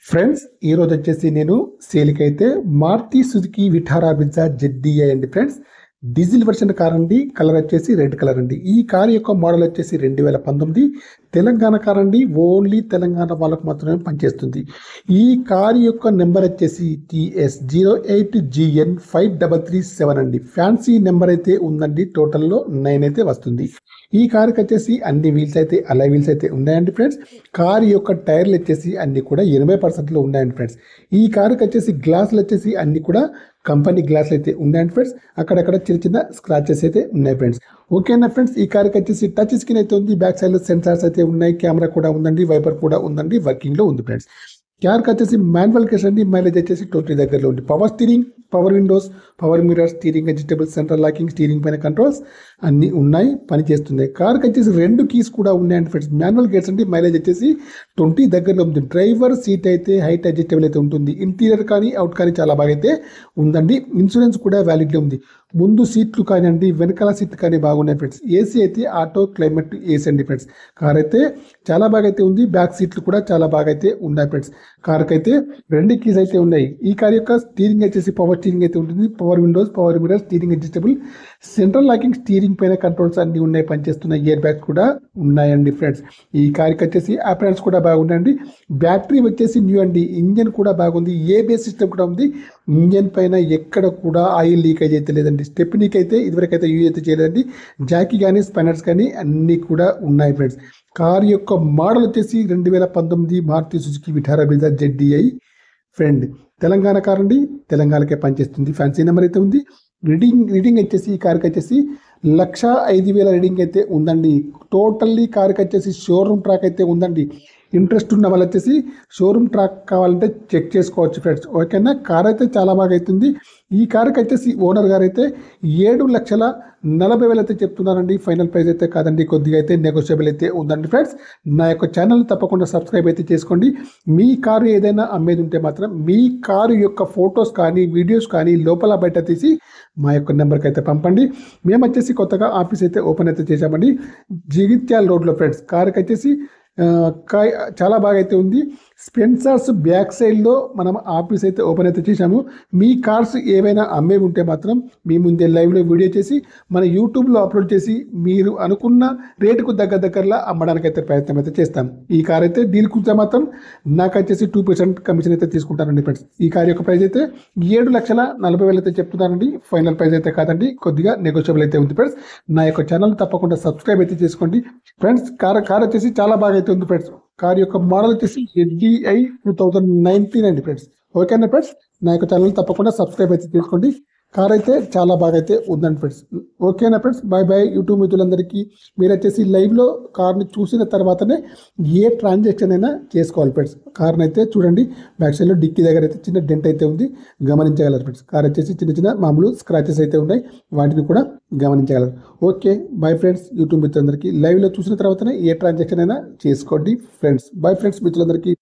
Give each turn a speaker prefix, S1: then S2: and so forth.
S1: Friends ఈ రోజు వచ్చేసి నేను సేల్కైతే Maruti Suzuki Vitara Brezza ZDi అండి ఫ్రెండ్స్. డీజిల్ వర్షన్ కార్ అండి. కలర్ వచ్చేసి రెడ్ కలర్ అండి. ఈ కార్ యొక్క మోడల్ వచ్చేసి 2019 తెలంగాణ కార్ అండి. ఓన్లీ తెలంగాణ వాళ్ళకు మాత్రమే పనిచేస్తుంది. ఈ కార్ యొక్క నెంబర్ వచ్చేసి TS08GN5337 అండి. ఫ్యాన్సీ నెంబర్ అయితే ఉందండి. టోటల్లో 9 అయితే వస్తుంది. ఈ కార్కి వచ్చేసి అన్ని వీల్స్ అయితే అలై వీల్స్ అయితే ఉన్నాయండి ఫ్రెండ్స్. కార్ యొక్క టైర్లు వచ్చేసి అన్ని కూడా 80% ఉన్నాయండి ఫ్రెండ్స్. ఈ కార్కి వచ్చేసి గ్లాసులు వచ్చేసి అన్ని కూడా కంపెనీ గ్లాసులు అయితే ఉన్నాయండి ఫ్రెండ్స్. అక్కడక్కడ చిన్న చిన్న స్క్రాచెస్ అయితే ఉన్నాయి ఫ్రెండ్స్. ఓకేనా ఫ్రెండ్స్, ఈ కార్కి వచ్చేసి టచ్ స్క్రీన్ అయితే ఉంది. బ్యాక్ సైడ్ లో సెన్సార్స్ అయితే ఉన్నాయి. కెమెరా కూడా ఉందండి. వైపర్ కూడా ఉందండి. వర్కింగ్ లో ఉంది ఫ్రెండ్స్. కార్కి వచ్చేసి మాన్యువల్ కేస్ అండి. మైలేజ్ వచ్చేసి 20 దగ్గరలో ఉంది. Power steering, power Windows, power mirror, steering adjustable, central locking, steering పైన కంట్రోల్స్ అన్ని ఉన్నాయి, పనిచేస్తున్నాయి. కార్కి వచ్చేసి 2 కీస్ కూడా ఉన్నాయండి ఫ్రెండ్స్. మాన్యువల్ గేట్స్ అండి. మైలేజ్ వచ్చేసి 20 దగ్గరలో ఉంది. డ్రైవర్ సీట్ అయితే హైట్ అడ్జస్టబుల్ అయితే ఉంటుంది. ఇంటీరియర్ కానీ అవుట్ కానీ చాలా బాగా అయితే ఉందండి. ఇన్సూరెన్స్ కూడా వ్యాలిడ్లో ఉంది. ముందు సీట్లు కానివ్వండి, వెనకాల సీట్లు కానీ బాగున్నాయి ఫ్రెండ్స్. ఏసీ అయితే ఆటో క్లైమేట్ ఏసీ అండి ఫ్రెండ్స్. కార్ అయితే చాలా బాగా అయితే ఉంది. బ్యాక్ సీట్లు కూడా చాలా బాగా అయితే ఉన్నాయి ఫ్రెండ్స్. కార్కి అయితే 2 కీస్ అయితే ఉన్నాయి. ఈ కార్ యొక్క స్టీరింగ్ వచ్చేసి పవర్ స్టీరింగ్ అయితే ఉంటుంది. Power Windows, power mirror, steering adjustable, central locking, steering పైన కంట్రోల్స్ అన్ని ఉన్నాయి, పనిచేస్తున్నాయి. ఇయర్ బ్యాగ్స్ కూడా ఉన్నాయండి ఫ్రెండ్స్. ఈ కార్కి వచ్చేసి ఆపరెంట్స్ కూడా బాగున్నాయండి. బ్యాటరీ వచ్చేసి న్యూ అండి. ఇంజన్ కూడా బాగుంది. ఏబిఎస్ సిస్టమ్ కూడా ఉంది. ఇంజన్ పైన ఎక్కడ కూడా ఆయిల్ లీకేజ్ అయితే లేదండి. స్టెప్నీకి అయితే ఇదివరకు అయితే యూజ్ అయితే చేయలేదండి. జాకీ కానీ స్పైనర్స్ కానీ అన్నీ కూడా ఉన్నాయి ఫ్రెండ్స్. కార్ యొక్క మోడల్ వచ్చేసి 2019 Maruti Suzuki Vitara Brezza ZDI friend. Telangana car అండి. తెలంగాణకే పనిచేస్తుంది. ఫ్యాన్సీ నెంబర్ అయితే ఉంది. రీడింగ్ వచ్చేసి ఈ కార్కి వచ్చేసి 1,05,000 రీడింగ్ అయితే ఉందండి. టోటల్లీ కార్కి వచ్చేసి షోరూమ్ ట్రాక్ అయితే ఉందండి. ఇంట్రెస్ట్ ఉన్న వాళ్ళు వచ్చేసి షోరూమ్ ట్రాక్ కావాలంటే చెక్ చేసుకోవచ్చు ఫ్రెండ్స్. ఓకేనా, కార్ అయితే చాలా బాగా అవుతుంది. ఈ కార్కి వచ్చేసి ఓనర్ గారు అయితే 7,40,000 అయితే చెప్తున్నారండి. ఫైనల్ ప్రైస్ అయితే కాదండి, కొద్దిగా అయితే నెగోషియబుల్ అయితే ఉందండి ఫ్రెండ్స్. నా యొక్క ఛానల్ తప్పకుండా సబ్స్క్రైబ్ అయితే చేసుకోండి. మీ కారు ఏదైనా అమ్మేది ఉంటే మాత్రం మీ కారు యొక్క ఫొటోస్ కానీ వీడియోస్ కానీ లోపల బయట తీసి మా యొక్క నెంబర్కి అయితే పంపండి. మేము వచ్చేసి కొత్తగా ఆఫీస్ అయితే ఓపెన్ అయితే చేశామండి, జగిత్యాల రోడ్లో ఫ్రెండ్స్. కార్కి వచ్చేసి చాలా బాగా అయితే ఉంది. స్పెన్సర్స్ బ్యాక్ సైడ్లో మనం ఆఫీస్ అయితే ఓపెన్ అయితే చేశాము. మీ కార్స్ ఏవైనా అమ్మే ఉంటే మాత్రం మీ ముందే లైవ్లో వీడియో చేసి మన యూట్యూబ్లో అప్లోడ్ చేసి మీరు అనుకున్న రేటుకు దగ్గరలో అమ్మడానికి అయితే ప్రయత్నం అయితే చేస్తాం. ఈ కార్ అయితే డీల్ కుదిరితే మాత్రం నాకు వచ్చేసి 2% కమిషన్ అయితే తీసుకుంటానండి ఫ్రెండ్స్. ఈ కార్ యొక్క ప్రైస్ అయితే 7,40,000 అయితే చెప్తున్నానండి. ఫైనల్ ప్రైస్ అయితే కాదండి, కొద్దిగా నెగోషియబుల్ అయితే ఉంది ఫ్రెండ్స్. నా యొక్క ఛానల్ తప్పకుండా సబ్స్క్రైబ్ అయితే చేసుకోండి ఫ్రెండ్స్. కార్ వచ్చేసి చాలా బాగా అయితే ఉంది ఫ్రెండ్స్. కార్ యొక్క మోడల్ వచ్చేసి జెడ్డీఐ 2019 అండి ఫ్రెండ్స్. ఓకేనా ఫ్రెండ్స్, నా యొక్క ఛానల్ తప్పకుండా సబ్స్క్రైబ్ అయితే చేసుకోండి. కార్ అయితే చాలా బాగా అయితే ఉందండి ఫ్రెండ్స్. ఓకేనా ఫ్రెండ్స్, బాయ్ బాయ్ యూట్యూబ్ మిత్రులందరికీ. మీరు వచ్చేసి లైవ్లో కార్ని చూసిన తర్వాతనే ఏ ట్రాన్సాక్షన్ అయినా చేసుకోవాలి ఫ్రెండ్స్. కార్ని అయితే చూడండి, బ్యాక్ సైడ్లో డిక్కీ దగ్గర అయితే చిన్న డెంట్ అయితే ఉంది, గమనించగలరు ఫ్రెండ్స్. కార్ వచ్చేసి చిన్న చిన్న మామూలు స్క్రాచెస్ అయితే ఉన్నాయి, వాటిని కూడా గమనించగలరు. ఓకే బాయ్ ఫ్రెండ్స్, యూట్యూబ్ మిత్రులందరికీ. లైవ్లో చూసిన తర్వాతనే ఏ ట్రాన్సాక్షన్ అయినా చేసుకోండి ఫ్రెండ్స్. బాయ్ ఫ్రెండ్స్ మిత్రులందరికీ.